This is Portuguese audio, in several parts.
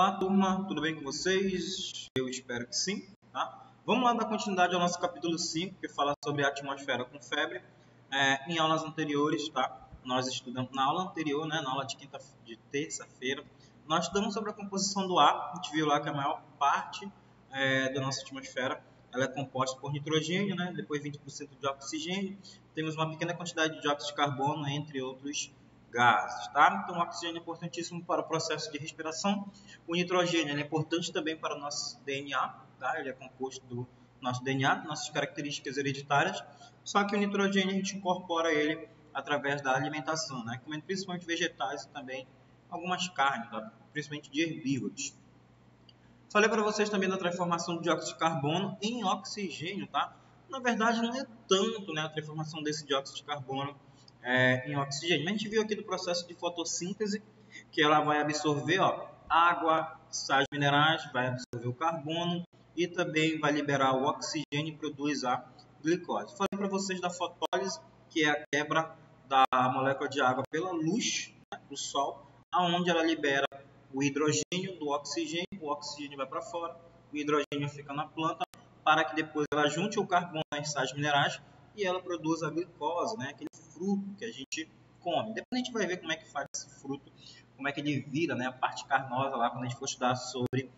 Olá, turma, tudo bem com vocês? Eu espero que sim, tá? Vamos lá dar continuidade ao nosso capítulo 5, que fala sobre a atmosfera com febre. Em aulas anteriores, tá? Nós estudamos, na aula anterior, né, na aula de terça-feira, nós estudamos sobre a composição do ar. A gente viu lá que a maior parte da nossa atmosfera ela é composta por nitrogênio, né? Depois 20% de oxigênio. Temos uma pequena quantidade de dióxido de carbono, entre outros gases, tá? Então, o oxigênio é importantíssimo para o processo de respiração. O nitrogênio é importante também para o nosso DNA, tá? Ele é composto do nosso DNA, nossas características hereditárias. Só que o nitrogênio a gente incorpora ele através da alimentação, né? Comendo principalmente vegetais e também algumas carnes, tá? Principalmente de herbívoros. Falei para vocês também da transformação do dióxido de carbono em oxigênio, tá? Na verdade, não é tanto, né, a transformação desse dióxido de carbono em oxigênio. Mas a gente viu aqui do processo de fotossíntese, que ela vai absorver água, sais minerais, vai absorver o carbono e também vai liberar o oxigênio e produz a glicose. Falei para vocês da fotólise, que é a quebra da molécula de água pela luz, né, do sol, aonde ela libera o hidrogênio do oxigênio, o oxigênio vai para fora, o hidrogênio fica na planta, para que depois ela junte o carbono às sais minerais e ela produza a glicose, né? Aquele fruto que a gente come. Depois a gente vai ver como é que faz esse fruto, como é que ele vira, né? A parte carnosa lá, quando a gente for estudar sobre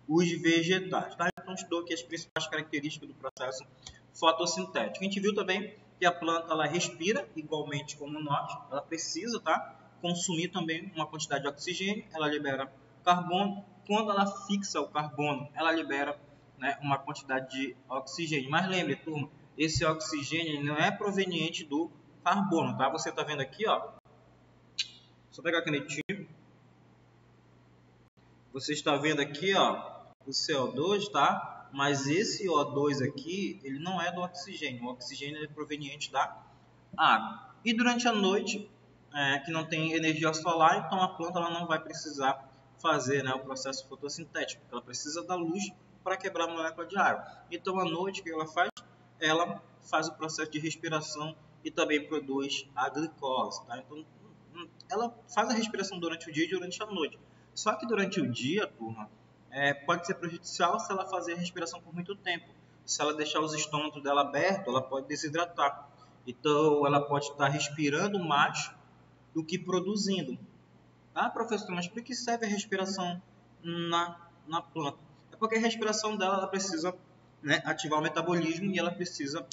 os vegetais. Tá? Então, a gente estudou aqui as principais características do processo fotossintético. A gente viu também que a planta ela respira igualmente como nós, ela precisa, tá? Consumir também uma quantidade de oxigênio, ela libera carbono. Quando ela fixa o carbono, ela libera, né, uma quantidade de oxigênio. Mas lembre, turma, esse oxigênio não é proveniente do carbono, tá? Você está vendo aqui, ó. Só pegar a canetinha. Você está vendo aqui, ó, o CO2, tá? Mas esse O2 aqui, ele não é do oxigênio. O oxigênio é proveniente da água. E durante a noite, que não tem energia solar, então a planta ela não vai precisar fazer, né, o processo fotossintético. Ela precisa da luz para quebrar a molécula de água. Então, à noite, o que ela faz? Ela faz o processo de respiração e também produz a glicose. Tá? Então, ela faz a respiração durante o dia e durante a noite. Só que durante o dia, turma, pode ser prejudicial se ela fazer a respiração por muito tempo. Se ela deixar os estômagos dela abertos, ela pode desidratar. Então, ela pode estar respirando mais do que produzindo. Ah, professor, mas por que serve a respiração na planta? É porque a respiração dela ela precisa, né, ativar o metabolismo e ela precisa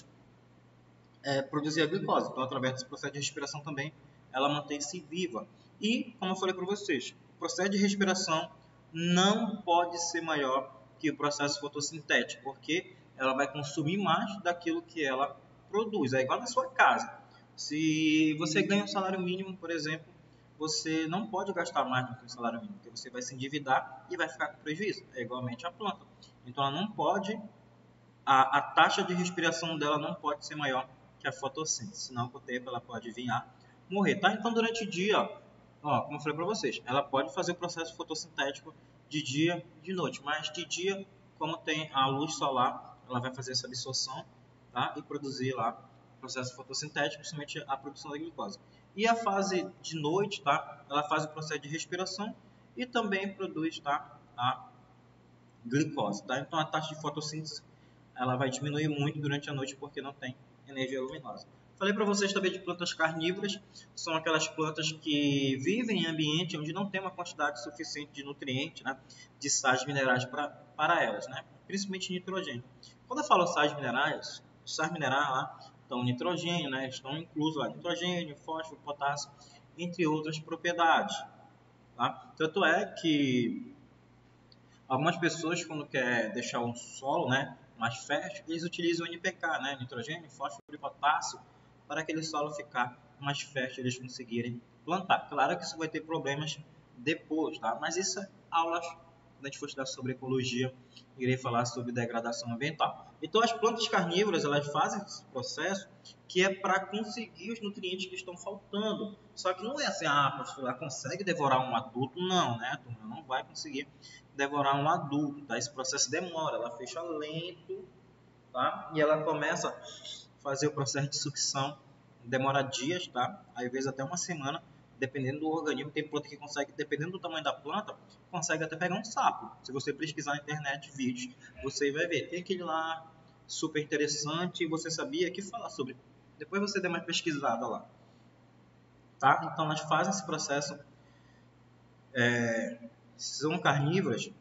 produzir a glicose. Então, através desse processo de respiração também, ela mantém-se viva. E, como eu falei para vocês, o processo de respiração não pode ser maior que o processo fotossintético, porque ela vai consumir mais daquilo que ela produz. É igual na sua casa. Se você ganha um salário mínimo, por exemplo, você não pode gastar mais do que o salário mínimo, porque você vai se endividar e vai ficar com prejuízo. É igualmente a planta. Então, ela não pode, a taxa de respiração dela não pode ser maior que a fotossíntese, senão com o tempo ela pode vir a morrer, tá? Então, durante o dia, ó, como eu falei para vocês, ela pode fazer o processo fotossintético de dia e de noite, mas de dia, como tem a luz solar, ela vai fazer essa absorção, tá? E produzir lá o processo fotossintético, principalmente a produção da glicose. E a fase de noite, tá? Ela faz o processo de respiração e também produz, tá? A glicose, tá? Então, a taxa de fotossíntese ela vai diminuir muito durante a noite porque não tem energia luminosa. Falei para vocês também de plantas carnívoras, são aquelas plantas que vivem em ambiente onde não tem uma quantidade suficiente de nutrientes, né, de sais minerais para elas, né, principalmente nitrogênio. Quando eu falo sais minerais lá estão nitrogênio, né, estão inclusos lá nitrogênio, fósforo, potássio, entre outras propriedades. Tá? Tanto é que algumas pessoas, quando quer deixar um solo, né, mais fértil, eles utilizam o NPK, né, nitrogênio, fósforo e potássio, para aquele solo ficar mais fértil e eles conseguirem plantar. Claro que isso vai ter problemas depois, tá? Mas isso é aulas, quando a gente for estudar sobre ecologia, irei falar sobre degradação ambiental. Então, as plantas carnívoras, elas fazem esse processo que é para conseguir os nutrientes que estão faltando. Só que não é assim, professor, ela consegue devorar um adulto? Não, né, turma? Não vai conseguir devorar um adulto, tá? Esse processo demora, ela fecha lento, tá? E ela começa a fazer o processo de sucção, demora dias, tá? Às vezes até uma semana, dependendo do organismo, tem planta que consegue, dependendo do tamanho da planta, consegue até pegar um sapo. Se você pesquisar na internet vídeos, você vai ver. Tem aquele lá super interessante, você sabia que fala sobre. Depois você dê mais pesquisada lá. Tá? Então elas fazem esse processo, são carnívoras.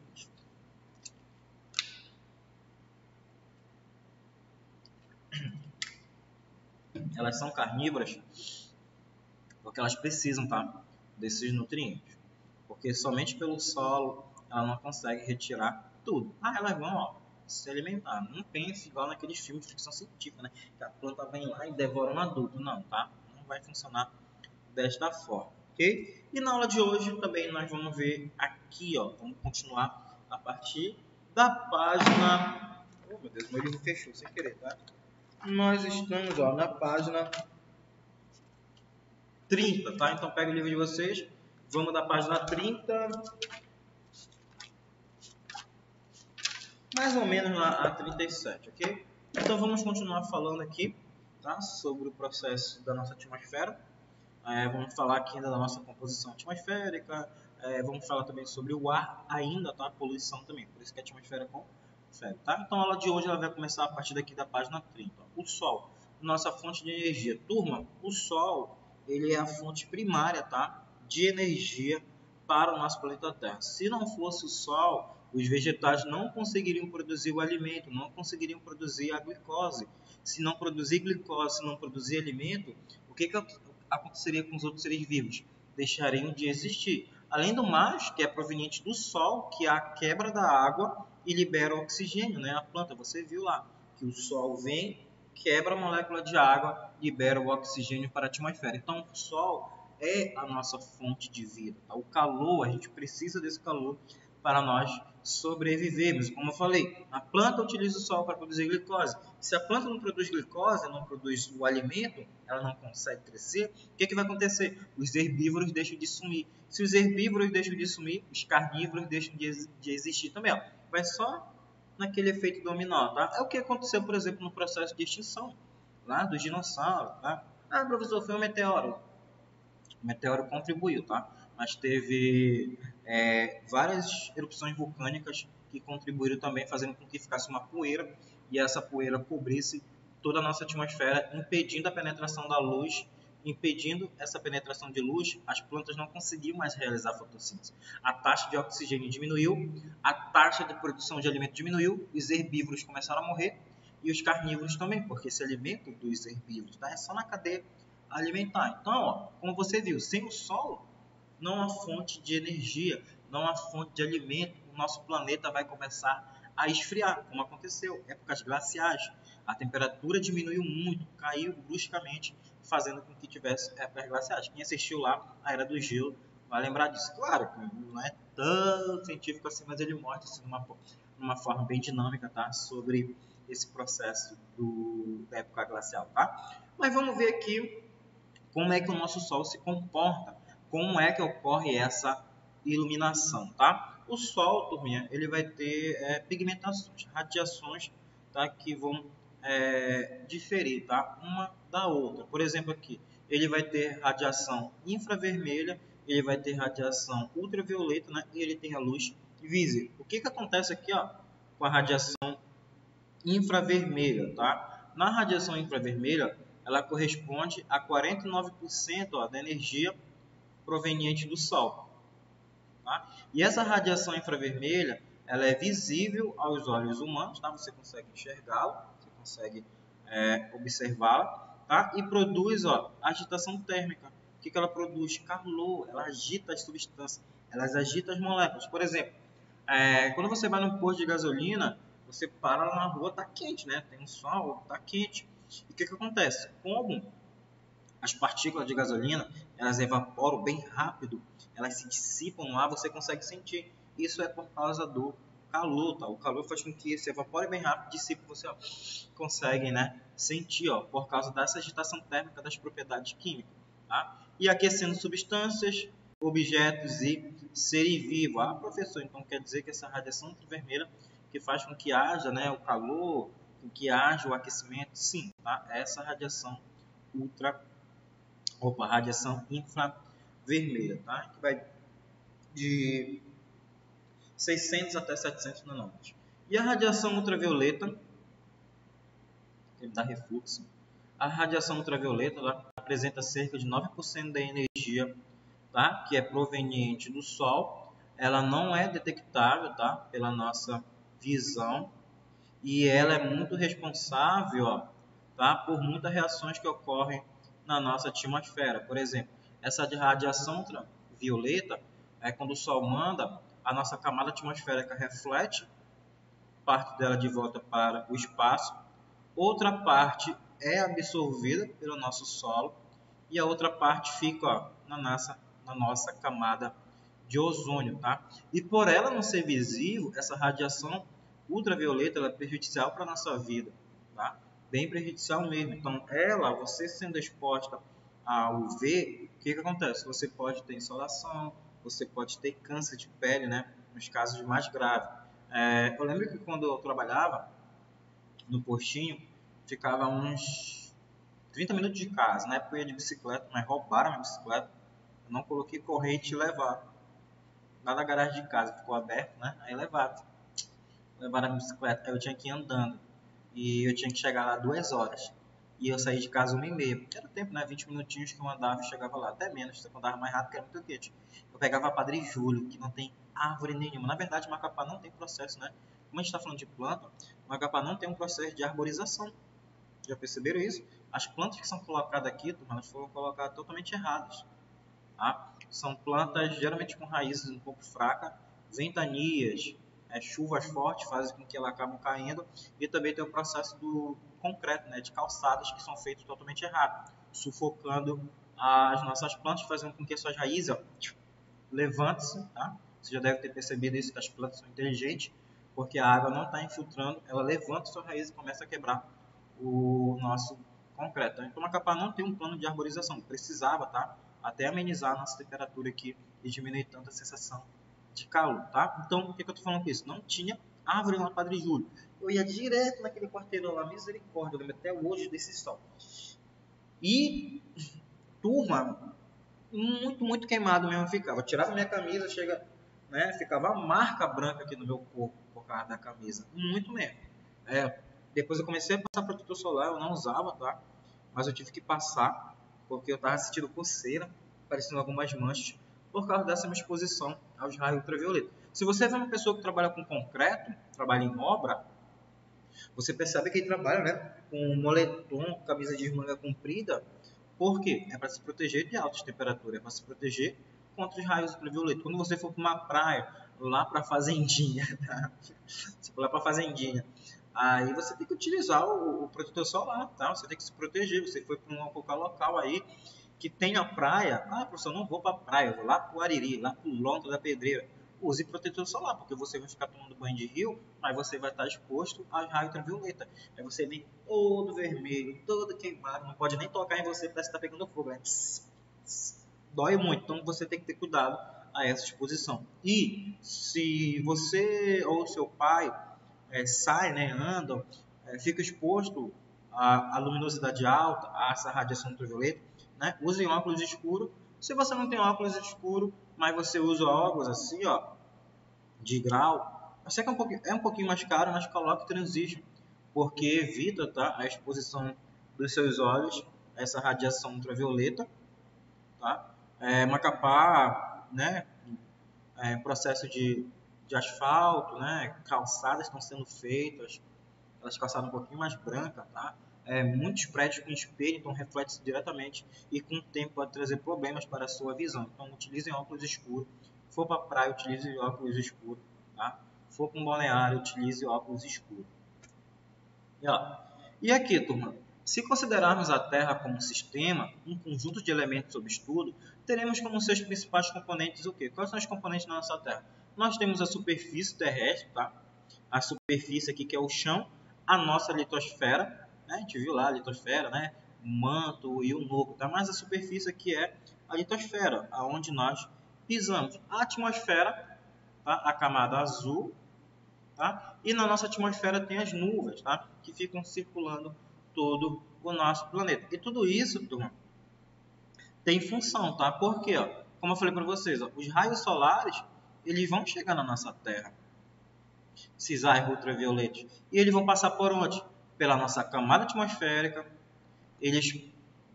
Elas são carnívoras porque elas precisam, tá, desses nutrientes. Porque somente pelo solo ela não consegue retirar tudo. Elas vão, se alimentar. Não pense igual naqueles filmes de ficção científica, né? Que a planta vem lá e devora um adulto. Não, tá? Não vai funcionar desta forma, ok? E na aula de hoje também nós vamos ver aqui, vamos continuar a partir da página... Oh, meu Deus, meu livro fechou sem querer, tá? Nós estamos, na página 30, tá? Então pega o livro de vocês, vamos da página 30, mais ou menos a 37, ok? Então vamos continuar falando aqui, tá? Sobre o processo da nossa atmosfera. Vamos falar aqui ainda da nossa composição atmosférica, vamos falar também sobre o ar ainda, tá? Poluição também, por isso que a atmosfera confere, tá? Então a aula de hoje ela vai começar a partir daqui da página 30. O Sol, nossa fonte de energia. Turma, o Sol, ele é a fonte primária, tá? De energia para o nosso planeta Terra. Se não fosse o Sol, os vegetais não conseguiriam produzir o alimento, não conseguiriam produzir a glicose. Se não produzir glicose, se não produzir alimento, o que aconteceria com os outros seres vivos? Deixariam de existir. Além do mais, que é proveniente do Sol, que é a quebra da água e libera o oxigênio, né? A planta, você viu lá, que o Sol vem, quebra a molécula de água, libera o oxigênio para a atmosfera. Então, o Sol é a nossa fonte de vida. Tá? O calor, a gente precisa desse calor para nós sobrevivermos. Como eu falei, a planta utiliza o sol para produzir glicose. Se a planta não produz glicose, não produz o alimento, ela não consegue crescer, o que vai acontecer? Os herbívoros deixam de sumir. Se os herbívoros deixam de sumir, os carnívoros deixam de existir também. Vai só naquele efeito dominó. Tá? É o que aconteceu, por exemplo, no processo de extinção lá dos dinossauros. Tá? Professor, foi um meteoro. O meteoro contribuiu, tá? Mas teve várias erupções vulcânicas que contribuíram também, fazendo com que ficasse uma poeira, e essa poeira cobrisse toda a nossa atmosfera, impedindo a penetração da luz. Impedindo essa penetração de luz, as plantas não conseguiam mais realizar a fotossíntese. A taxa de oxigênio diminuiu, a taxa de produção de alimento diminuiu, os herbívoros começaram a morrer, e os carnívoros também, porque se alimentam dos herbívoros, tá? É só na cadeia alimentar. Então, como você viu, sem o Sol, não há fonte de energia, não há fonte de alimento, o nosso planeta vai começar a esfriar, como aconteceu, épocas glaciais. A temperatura diminuiu muito, caiu bruscamente, fazendo com que tivesse épocas glaciais. Quem assistiu lá a Era do Gelo vai lembrar disso. Claro que não é tão científico assim, mas ele mostra assim, numa forma bem dinâmica, tá? Sobre esse processo da época glacial, tá? Mas vamos ver aqui como é que o nosso Sol se comporta, como é que ocorre essa iluminação, tá? O Sol, turminha, ele vai ter pigmentações, radiações, tá? Que vão diferir, tá? Uma da outra. Por exemplo, aqui, ele vai ter radiação infravermelha, ele vai ter radiação ultravioleta, né? E ele tem a luz visível. O que acontece aqui, com a radiação infravermelha, tá? Na radiação infravermelha, ela corresponde a 49% da energia proveniente do Sol. Tá? E essa radiação infravermelha, ela é visível aos olhos humanos, tá? Você consegue enxergá-la, você consegue observá-la, tá? E produz agitação térmica. O que ela produz? Calor, ela agita as substâncias, ela agita as moléculas. Por exemplo, quando você vai num posto de gasolina, você para lá na rua, tá quente, né? Tem um sol, tá quente. E o que acontece? Como as partículas de gasolina, elas evaporam bem rápido, elas se dissipam no ar, você consegue sentir. Isso é por causa do calor, tá? O calor faz com que se evapore bem rápido, dissipa, você consegue, né, sentir, por causa dessa agitação térmica das propriedades químicas, tá? E aquecendo substâncias, objetos e seres vivos. Professor, então quer dizer que essa radiação ultravermelha que faz com que haja, né, o calor, com que haja o aquecimento? Sim, tá? Essa radiação radiação infravermelha, vermelha, tá? Que vai de 600 até 700 nanômetros. E a radiação ultravioleta, que dá refluxo, a radiação ultravioleta ela apresenta cerca de 9% da energia, tá? Que é proveniente do Sol. Ela não é detectável, tá? Pela nossa visão e ela é muito responsável, ó, tá? Por muitas reações que ocorrem na nossa atmosfera. Por exemplo, essa radiação ultravioleta é quando o Sol manda, a nossa camada atmosférica reflete parte dela de volta para o espaço, outra parte é absorvida pelo nosso solo e a outra parte fica, ó, na nossa camada de ozônio, tá? E por ela não ser visível, essa radiação ultravioleta ela é prejudicial para a nossa vida, tá? Bem prejudicial mesmo. Então, você sendo exposta ao UV, o que acontece? Você pode ter insolação, você pode ter câncer de pele, né? Nos casos mais graves. Eu lembro que quando eu trabalhava no postinho, ficava uns 30 minutos de casa. Na época eu ia de bicicleta, mas roubaram a minha bicicleta. Eu não coloquei corrente e levaram. Lá da garagem de casa, ficou aberto, né? Aí levaram a minha bicicleta. Aí eu tinha que ir andando. E eu tinha que chegar lá 2 horas. E eu saí de casa 1h30. Era tempo, né? 20 minutinhos que eu andava e chegava lá. Até menos, eu andava mais rápido, que era muito quente. Eu pegava a Padre Júlio, que não tem árvore nenhuma. Na verdade, Macapá não tem processo, né? Como a gente está falando de planta, Macapá não tem um processo de arborização. Já perceberam isso? As plantas que são colocadas aqui, elas foram colocadas totalmente erradas. Tá? São plantas geralmente com raízes um pouco fracas, ventanias, chuvas fortes fazem com que elas acabem caindo, e também tem o processo do concreto, né, de calçadas que são feitos totalmente errado, sufocando as nossas plantas, fazendo com que suas raízes levantem-se. Tá? Você já deve ter percebido isso, que as plantas são inteligentes, porque a água não está infiltrando, ela levanta suas raízes e começa a quebrar o nosso concreto. Então, Macapá não tem um plano de arborização, precisava, tá? Até amenizar a nossa temperatura aqui e diminuir tanto a sensação de calor, tá? Então, o que eu tô falando com isso? Não tinha árvore lá Padre Júlio. Eu ia direto naquele quarteirão lá, misericórdia, eu lembro até hoje desse sol. E, turma, muito queimado mesmo ficava. Eu tirava minha camisa, ficava uma marca branca aqui no meu corpo por causa da camisa. Muito mesmo. Depois eu comecei a passar protetor solar, eu não usava, tá? Mas eu tive que passar, porque eu estava sentindo coceira, aparecendo algumas manchas, por causa dessa minha exposição aos raios ultravioleta. Se você vê uma pessoa que trabalha com concreto, trabalha em obra, você percebe que ele trabalha, né, com moletom, camisa de manga comprida. Por quê? É para se proteger de altas temperaturas, é para se proteger contra os raios ultravioleta. Quando você for para uma praia, lá para a fazendinha, tá? Se for lá para a fazendinha, aí você tem que utilizar o protetor solar, tá? Você tem que se proteger. Você foi para qualquer local aí que tenha praia. Ah, professor, não vou para a praia, eu vou lá para o Ariri, lá para o Lontra da Pedreira. Use protetor solar, porque você vai ficar tomando banho de rio, mas você vai estar exposto a raio ultravioleta. Aí você vem todo vermelho, todo queimado, não pode nem tocar em você, parece que está pegando fogo. Né? Dói muito, então você tem que ter cuidado a essa exposição. E se você ou seu pai sai, né, anda, fica exposto à luminosidade alta, a essa radiação ultravioleta, né, use óculos escuros. Se você não tem óculos escuros, mas você usa óculos assim, ó, de grau, eu sei que é um pouquinho mais caro, mas coloque Transition, porque evita, tá, a exposição dos seus olhos a essa radiação ultravioleta, tá? Macapá, né, processo de asfalto, né, calçadas estão sendo feitas, elas calçadas um pouquinho mais brancas, tá? Muitos prédios com espelho, então reflete-se diretamente e com o tempo pode trazer problemas para a sua visão. Então utilizem óculos escuros. Se for para a praia, utilize óculos escuros, tá? Se for para um balneário, utilize óculos escuros. E aqui, turma, se considerarmos a Terra como um sistema, um conjunto de elementos sob estudo, teremos como seus principais componentes o quê? Quais são os componentes da nossa Terra? Nós temos a superfície terrestre, tá? A superfície aqui que é o chão, a nossa litosfera, né? A gente viu lá a litosfera, né? O manto e o núcleo, tá? Mas a superfície aqui é a litosfera, aonde nós pisamos. A atmosfera, tá? A camada azul, tá? E na nossa atmosfera tem as nuvens, tá? Que ficam circulando todo o nosso planeta. E tudo isso, turma, tem função, tá? Por quê? como eu falei para vocês, ó, os raios solares, eles vão chegar na nossa Terra, esses raios ultravioletos, e eles vão passar por onde? Pela nossa camada atmosférica, eles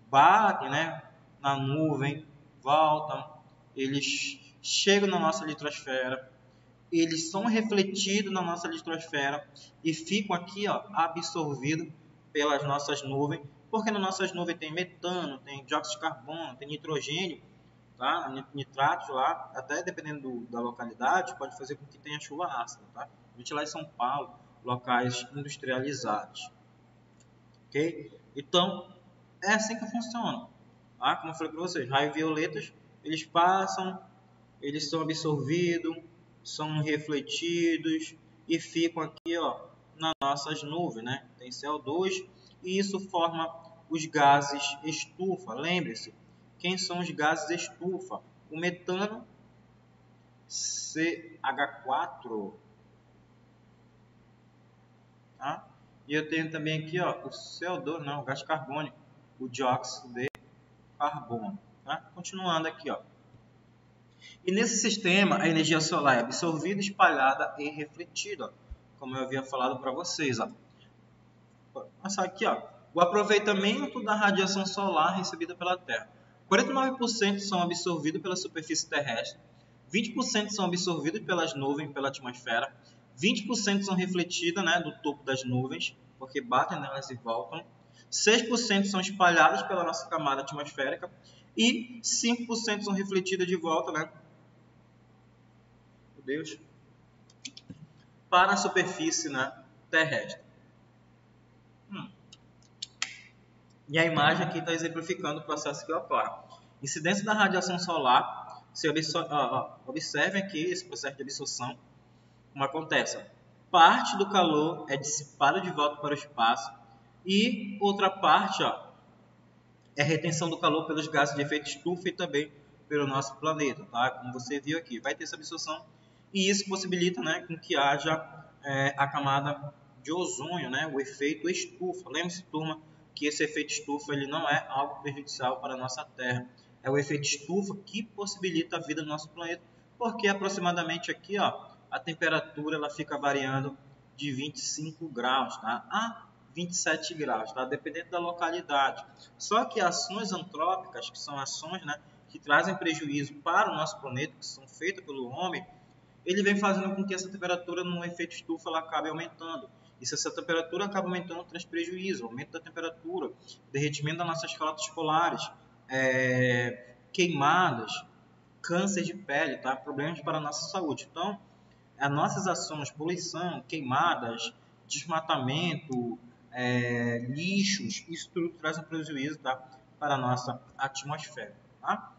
batem, né, na nuvem, voltam, eles chegam na nossa litosfera, eles são refletidos na nossa litosfera e ficam aqui, ó, absorvidos pelas nossas nuvens, porque nas nossas nuvens tem metano, tem dióxido de carbono, tem nitrogênio, tá? Nitratos lá, até dependendo da localidade, pode fazer com que tenha chuva ácida, tá? A gente lá em São Paulo, locais industrializados, ok? Então, é assim que funciona, tá? Como eu falei para vocês, raios violetas, eles passam, eles são absorvidos, são refletidos e ficam aqui, ó, nas nossas nuvens, né? Tem CO2 e isso forma os gases estufa. Lembre-se, quem são os gases estufa? O metano, CH4, tá? E eu tenho também aqui, ó, o CO2, não, o gás carbônico, o dióxido de carbono, tá? Continuando aqui, ó. E nesse sistema, a energia solar é absorvida, espalhada e refletida, como eu havia falado para vocês. Ó. Vou passar aqui, ó. O aproveitamento da radiação solar recebida pela Terra. 49% são absorvidos pela superfície terrestre, 20% são absorvidos pelas nuvens, pela atmosfera, 20% são refletidas, né, do topo das nuvens, porque batem nelas e voltam, 6% são espalhadas pela nossa camada atmosférica e 5% são refletidas de volta, né, Deus, para a superfície, né, terrestre. E a imagem aqui está exemplificando o processo que ocorre. Incidência da radiação solar. Observem aqui esse processo de absorção. Como acontece? Parte do calor é dissipada de volta para o espaço e outra parte, ó, é retenção do calor pelos gases de efeito estufa e também pelo nosso planeta, tá? Como você viu aqui, vai ter essa absorção e isso possibilita, né, com que haja a camada de ozônio, né, o efeito estufa. Lembre-se, turma, que esse efeito estufa ele não é algo prejudicial para a nossa Terra. É o efeito estufa que possibilita a vida no nosso planeta, porque aproximadamente aqui, ó, a temperatura ela fica variando de 25 graus, tá, a 27 graus, tá, dependendo da localidade. Só que ações antrópicas, que são ações, né, que trazem prejuízo para o nosso planeta, que são feitas pelo homem, ele vem fazendo com que essa temperatura no efeito estufa ela acabe aumentando. E se essa temperatura acaba aumentando, traz prejuízo, aumento da temperatura, derretimento das nossas calotas polares, queimadas, câncer de pele, tá? Problemas para a nossa saúde. Então, as nossas ações, poluição, queimadas, desmatamento, lixos, isso tudo traz um prejuízo, tá? Para a nossa atmosfera. Tá?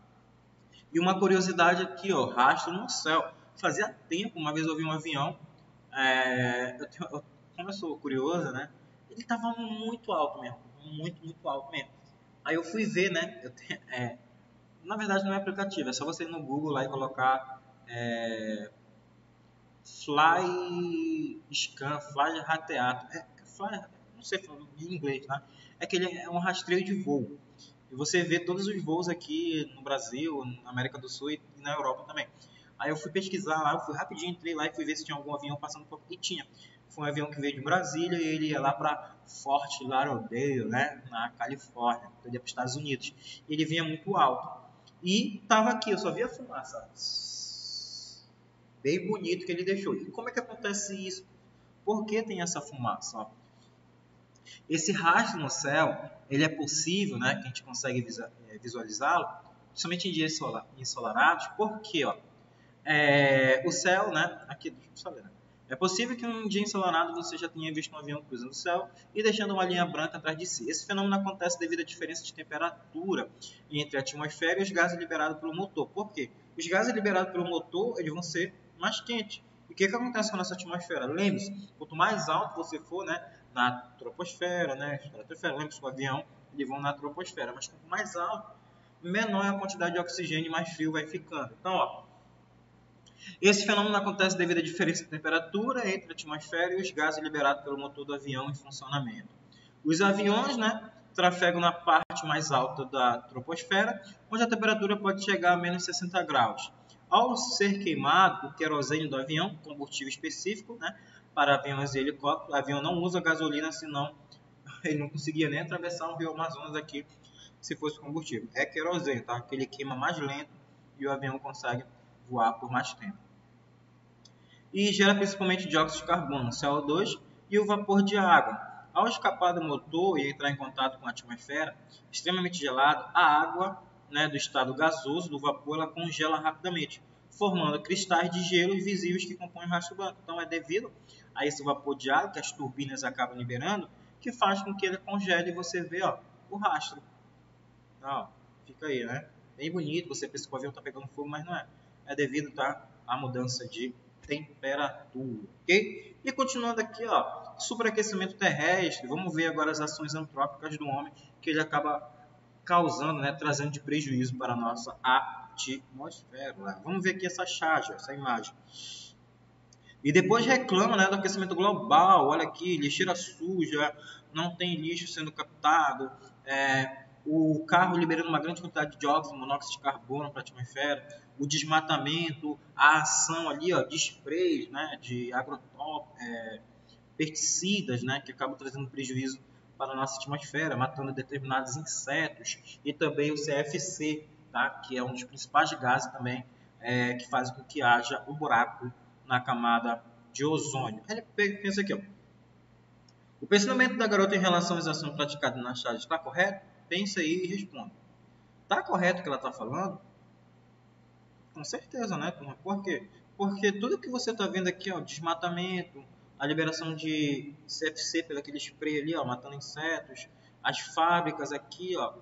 E uma curiosidade aqui, ó, rastro no céu. Fazia tempo, uma vez eu vi um avião, como eu sou curiosa, né? Ele estava muito alto mesmo, muito alto mesmo. Aí eu fui ver, né? Na verdade não é aplicativo, é só você ir no Google lá e colocar Fly Scan, Fly Rateato. Não sei falar em inglês, né? É que ele é um rastreio de voo. E você vê todos os voos aqui no Brasil, na América do Sul e na Europa também. Aí eu fui pesquisar lá, eu fui rapidinho, entrei lá e fui ver se tinha algum avião passando por aqui. E tinha. Foi um avião que veio de Brasília e ele ia lá para Fort Lauderdale, né, na Califórnia, ele ia para os Estados Unidos. E ele vinha muito alto. E estava aqui, eu só via fumaça. Bem bonito que ele deixou. E como é que acontece isso? Por que tem essa fumaça? Ó? Esse rastro no céu, ele é possível, né, que a gente consegue visualizá-lo, principalmente em dias ensolarados, porque ó, o céu, né, aqui, deixa eu só ler, né? É possível que um dia ensolarado você já tenha visto um avião cruzando o céu e deixando uma linha branca atrás de si. Esse fenômeno acontece devido à diferença de temperatura entre a atmosfera e os gases liberados pelo motor. Por quê? Os gases liberados pelo motor eles vão ser mais quentes. E o que acontece com a nossa atmosfera? Lembre-se, quanto mais alto você for, né, na troposfera, né, lembre-se, o avião, eles vão na troposfera, mas quanto mais alto, menor é a quantidade de oxigênio e mais frio vai ficando. Então, ó, esse fenômeno acontece devido à diferença de temperatura entre a atmosfera e os gases liberados pelo motor do avião em funcionamento. Os aviões, né, trafegam na parte mais alta da troposfera, onde a temperatura pode chegar a menos 60 graus. Ao ser queimado, o querosene do avião, combustível específico, né, para aviões e helicópteros, o avião não usa gasolina, senão ele não conseguia nem atravessar o rio Amazonas aqui se fosse combustível. É querosene, tá? Que ele queima mais lento e o avião consegue voar por mais tempo. E gera principalmente dióxido de carbono, CO2 e o vapor de água. Ao escapar do motor e entrar em contato com a atmosfera extremamente gelada, a água, né, do estado gasoso do vapor ela congela rapidamente, formando cristais de gelo invisíveis que compõem o rastro branco. Então é devido a esse vapor de água que as turbinas acabam liberando que faz com que ele congele e você vê, ó, o rastro. Ó, fica aí, né? Bem bonito, você pensa que o avião está pegando fogo, mas não é. É devido, tá, à mudança de temperatura, ok? E continuando aqui, ó, superaquecimento terrestre, vamos ver agora as ações antrópicas do homem que ele acaba causando, né, trazendo de prejuízo para a nossa atmosfera. Né? Vamos ver aqui essa charge, essa imagem. E depois reclama, né, do aquecimento global, olha aqui, lixeira suja, não tem lixo sendo captado, o carro liberando uma grande quantidade de dióxido, monóxido de carbono para a atmosfera, o desmatamento, a ação ali, ó, de sprays, né, de pesticidas, né, que acabam trazendo prejuízo para a nossa atmosfera, matando determinados insetos, e também o CFC, tá, que é um dos principais gases também, que faz com que haja um buraco na camada de ozônio. Ele pensa aqui, ó. O pensamento da garota em relação às ações praticadas na charge está correto? Pensa aí e responda. Está correto o que ela está falando? Com certeza, né, turma? Por quê? Porque tudo que você está vendo aqui, ó, desmatamento, a liberação de CFC pelo aquele spray ali, ó, matando insetos, as fábricas aqui, ó,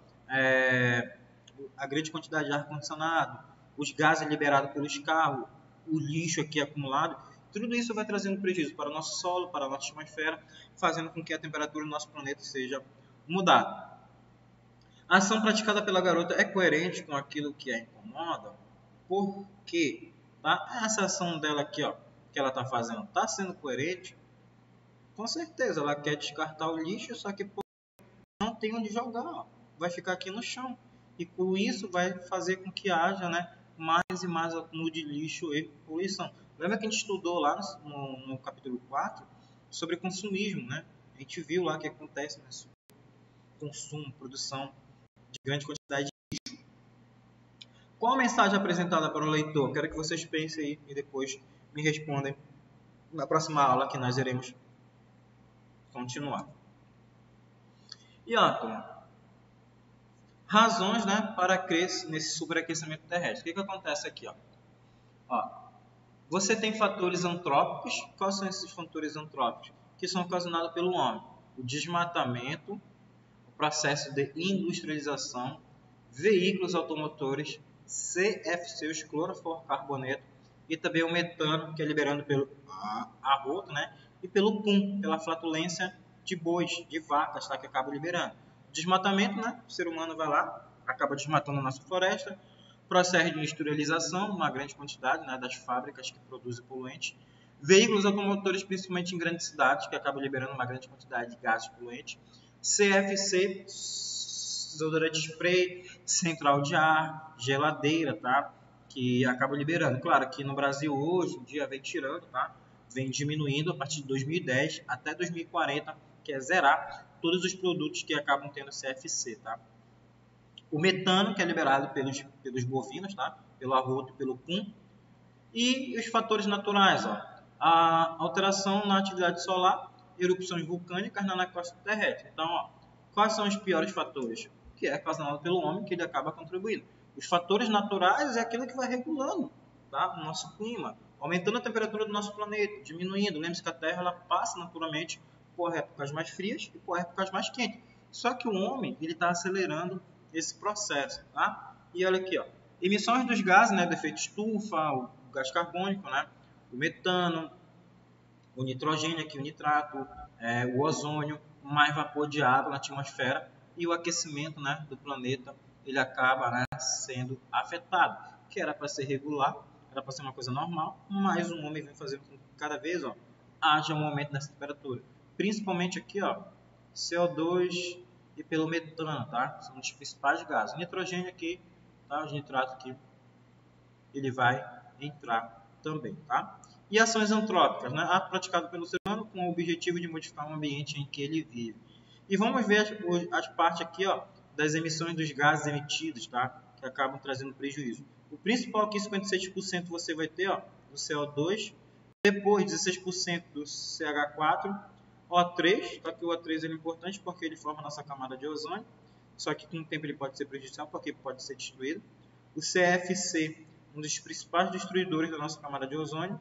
a grande quantidade de ar-condicionado, os gases liberados pelos carros, o lixo aqui acumulado, tudo isso vai trazendo prejuízo para o nosso solo, para a nossa atmosfera, fazendo com que a temperatura do nosso planeta seja mudada. A ação praticada pela garota é coerente com aquilo que a incomoda? Por quê? Tá? Essa ação dela aqui, ó, que ela está fazendo, está sendo coerente? Com certeza, ela quer descartar o lixo, só que não tem onde jogar, ó. Vai ficar aqui no chão. E com isso vai fazer com que haja, né, mais e mais acúmulo de lixo e poluição. Lembra que a gente estudou lá no capítulo 4 sobre consumismo, né? A gente viu lá o que acontece nesse consumo, produção de grande quantidade de lixo. Qual a mensagem apresentada para o leitor? Quero que vocês pensem aí e depois me respondem na próxima aula que nós iremos continuar. E ó, turma, razões, né, para crer nesse superaquecimento terrestre. O que acontece aqui? Ó, você tem fatores antrópicos. Quais são esses fatores antrópicos? Que são ocasionados pelo homem. O desmatamento, o processo de industrialização, veículos automotores, CFC, os clorofluorcarboneto, e também o metano, que é liberado pelo arroto, né, e pelo pum, pela flatulência de bois, de vacas, tá, que acaba liberando. Desmatamento, né, o ser humano vai lá, acaba desmatando a nossa floresta, processo de industrialização, uma grande quantidade, né, das fábricas que produzem poluentes, veículos automotores, principalmente em grandes cidades, que acabam liberando uma grande quantidade de gases poluentes, CFC, desodorante de spray, central de ar, geladeira, tá? Que acaba liberando. Claro que no Brasil hoje, o dia vem tirando, tá? Vem diminuindo a partir de 2010 até 2040, que é zerar todos os produtos que acabam tendo CFC, tá? O metano, que é liberado pelos bovinos, tá? Pelo arroto e pelo pum. E os fatores naturais, ó. A alteração na atividade solar, erupções vulcânicas na crosta terrestre. Então, ó, quais são os piores fatores? Que é causado pelo homem, que ele acaba contribuindo. Os fatores naturais é aquilo que vai regulando, tá, o nosso clima, aumentando a temperatura do nosso planeta, diminuindo. Lembre-se que a Terra ela passa naturalmente por épocas mais frias e por épocas mais quentes. Só que o homem ele está acelerando esse processo, tá? E olha aqui, ó, emissões dos gases, né, do efeito estufa, o gás carbônico, né, o metano, o nitrogênio, aqui o nitrato, o ozônio, mais vapor de água na atmosfera e o aquecimento, né, do planeta, ele acaba, né, sendo afetado, que era para ser regular, era para ser uma coisa normal, mas o homem vem fazendo com que cada vez, ó, haja um aumento nessa temperatura. Principalmente aqui, ó, CO2, e pelo metano, tá? São os principais gases. O nitrogênio aqui, tá? O nitrato aqui, ele vai entrar também, tá? E ações antrópicas, né? Ato praticado pelo ser humano com o objetivo de modificar o ambiente em que ele vive. E vamos ver as partes aqui, ó, das emissões dos gases emitidos, tá? Que acabam trazendo prejuízo. O principal aqui, 56% você vai ter, ó, do CO2, depois 16% do CH4, O3, tá? Que o O3 é importante porque ele forma a nossa camada de ozônio, só que com o tempo ele pode ser prejudicial porque pode ser destruído. O CFC, um dos principais destruidores da nossa camada de ozônio.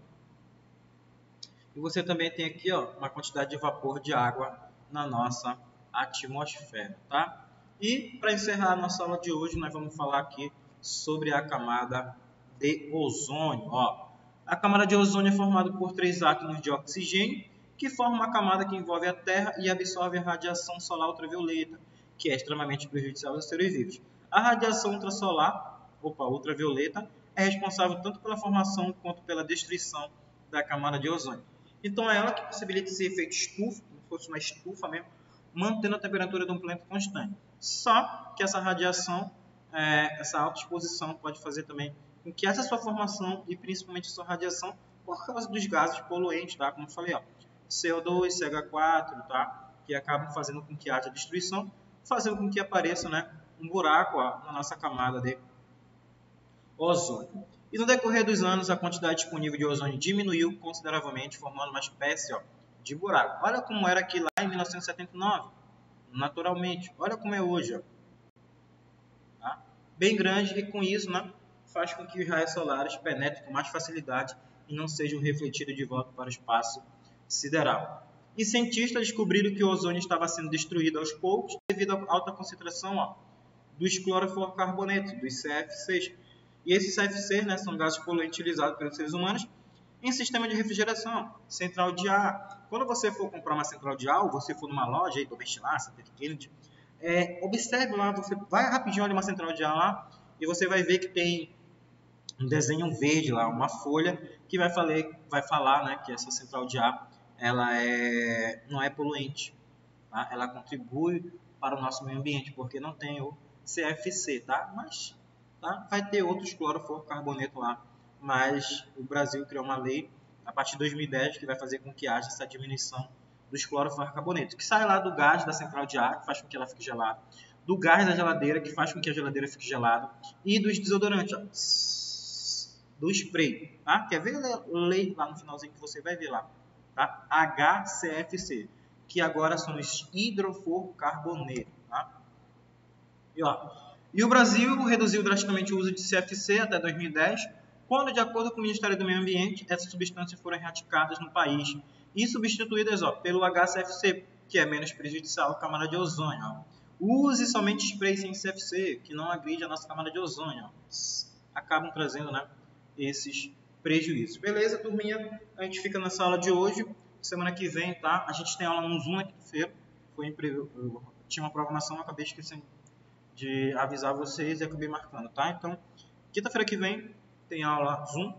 E você também tem aqui, ó, uma quantidade de vapor de água na nossa atmosfera, tá? E para encerrar a nossa aula de hoje, nós vamos falar aqui sobre a camada de ozônio. Ó, a camada de ozônio é formada por 3 átomos de oxigênio, que formam uma camada que envolve a Terra e absorve a radiação solar ultravioleta, que é extremamente prejudicial aos seres vivos. A radiação ultravioleta, é responsável tanto pela formação quanto pela destruição da camada de ozônio. Então é ela que possibilita esse efeito estufa, como se fosse uma estufa mesmo, mantendo a temperatura do planeta constante. Só que essa radiação, essa alta exposição pode fazer também com que essa sua formação e principalmente a sua radiação, por causa dos gases poluentes, tá? Como eu falei, ó, CO2, CH4, tá? Que acabam fazendo com que haja destruição, fazendo com que apareça, né, um buraco, ó, na nossa camada de ozônio. E no decorrer dos anos, a quantidade disponível de ozônio diminuiu consideravelmente, formando uma espécie, ó, de buraco. Olha como era aqui lá em 1979, naturalmente. Olha como é hoje, ó. Tá? Bem grande, e com isso, né, faz com que os raios solares penetrem com mais facilidade e não sejam refletidos de volta para o espaço sideral. E cientistas descobriram que o ozônio estava sendo destruído aos poucos devido à alta concentração, ó, dos clorofluorcarbonetos, dos CFCs. E esses CFCs, né, são gases poluentes utilizados pelos seres humanos em sistema de refrigeração, central de ar. Quando você for comprar uma central de ar, ou você for numa loja, aí, Domestic, Santa Kennedy, observe lá, você vai rapidinho olha uma central de ar lá, e você vai ver que tem um desenho verde lá, uma folha, que vai falar, né, que essa central de ar ela não é poluente. Tá? Ela contribui para o nosso meio ambiente, porque não tem o CFC, tá? Mas tá? Vai ter outros clorofluorcarbonetos lá. Mas o Brasil criou uma lei a partir de 2010 que vai fazer com que haja essa diminuição dos clorofluorcarbonetos, que sai lá do gás da central de ar, que faz com que ela fique gelada, do gás da geladeira, que faz com que a geladeira fique gelada, e dos desodorantes, ó, do spray. Tá? Quer ver? Lei lá no finalzinho que você vai ver lá. Tá? HCFC, que agora são os hidrofluorcarbonetos. Tá? E o Brasil reduziu drasticamente o uso de CFC até 2010, quando, de acordo com o Ministério do Meio Ambiente, essas substâncias foram erradicadas no país e substituídas pelo HCFC, que é menos prejudicial à camada de ozônio. Ó. Use somente spray sem CFC, que não agride a nossa camada de ozônio. Ó. Acabam trazendo, né, esses prejuízos. Beleza, turminha? A gente fica nessa aula de hoje. Semana que vem, tá? A gente tem aula no Zoom na quinta-feira. Eu tinha uma programação, acabei esquecendo de avisar vocês e acabei marcando, tá? Então, quinta-feira que vem tem aula Zoom.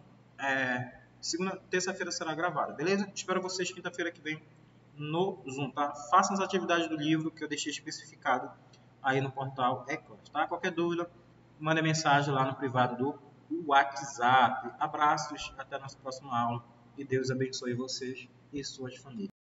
Terça-feira será gravada, beleza? Espero vocês quinta-feira que vem no Zoom, tá? Façam as atividades do livro que eu deixei especificado aí no portal Eclass, tá? Qualquer dúvida, manda mensagem lá no privado do WhatsApp. Abraços, até a nossa próxima aula e Deus abençoe vocês e suas famílias.